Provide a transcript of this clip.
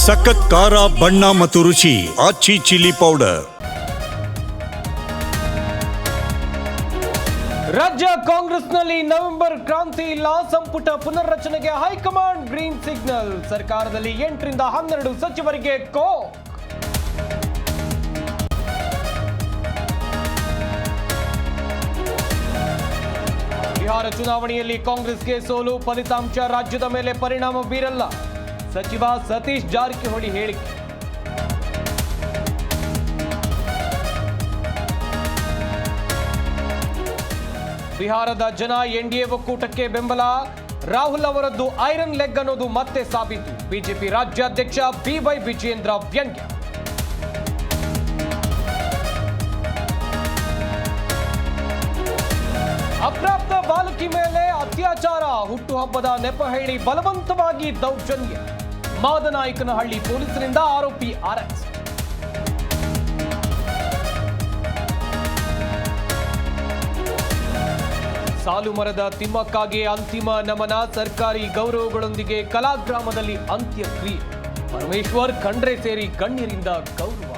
ಸಖತ್ ಖಾರ ಬಣ್ಣ ಮತ್ತು ರುಚಿ ಆಚಿ ಚಿಲ್ಲಿ ಪೌಡರ್. ರಾಜ್ಯ ಕಾಂಗ್ರೆಸ್ನಲ್ಲಿ ನವೆಂಬರ್ ಕ್ರಾಂತಿ ಇಲ್ಲ. ಸಂಪುಟ ಪುನರ್ರಚನೆಗೆ ಹೈಕಮಾಂಡ್ ಗ್ರೀನ್ ಸಿಗ್ನಲ್. ಸರ್ಕಾರದಲ್ಲಿ 8 ರಿಂದ 12 ಸಚಿವರಿಗೆ ಬಿಹಾರ ಚುನಾವಣೆಯಲ್ಲಿ ಕಾಂಗ್ರೆಸ್ಗೆ ಸೋಲು. ಫಲಿತಾಂಶ ರಾಜ್ಯದ ಮೇಲೆ ಪರಿಣಾಮ ಬೀರಲ್ಲ. ಸಚಿವ ಸತೀಶ್ ಜಾರಕಿಹೊಳಿ ಹೇಳಿಕೆ. ಬಿಹಾರದ ಜನ ಎನ್ಡಿಎ ಒಕ್ಕೂಟಕ್ಕೆ ಬೆಂಬಲ. ರಾಹುಲ್ ಅವರದ್ದು ಐರನ್ ಲೆಗ್ ಅನ್ನೋದು ಮತ್ತೆ ಸಾಬೀತು. ಬಿಜೆಪಿ ರಾಜ್ಯಾಧ್ಯಕ್ಷ ಬಿವೈ ವಿಜಯೇಂದ್ರ ವ್ಯಂಗ್ಯ. ಅಪ್ರಾಪ್ತ ಬಾಲಕಿ ಮೇಲೆ ಅತ್ಯಾಚಾರ. ಹುಟ್ಟುಹಬ್ಬದ ನೆಪ ಹೇಳಿ ಬಲವಂತವಾಗಿ ದೌರ್ಜನ್ಯ. ಮಾದನಾಯಕನಹಳ್ಳಿ ಪೊಲೀಸರಿಂದ ಆರೋಪಿ ಅರೆಸ್ಟ್. ಸಾಲು ಮರದ ತಿಮ್ಮಕ್ಕಾಗಿ ಅಂತಿಮ ನಮನ. ಸರ್ಕಾರಿ ಗೌರವಗಳೊಂದಿಗೆ ಕಲಾಗ್ರಾಮದಲ್ಲಿ ಅಂತ್ಯಕ್ರಿಯೆ. ಪರಮೇಶ್ವರ್ ಖಂಡ್ರೆ ಸೇರಿ ಗಣ್ಯರಿಂದ ಗೌರವ.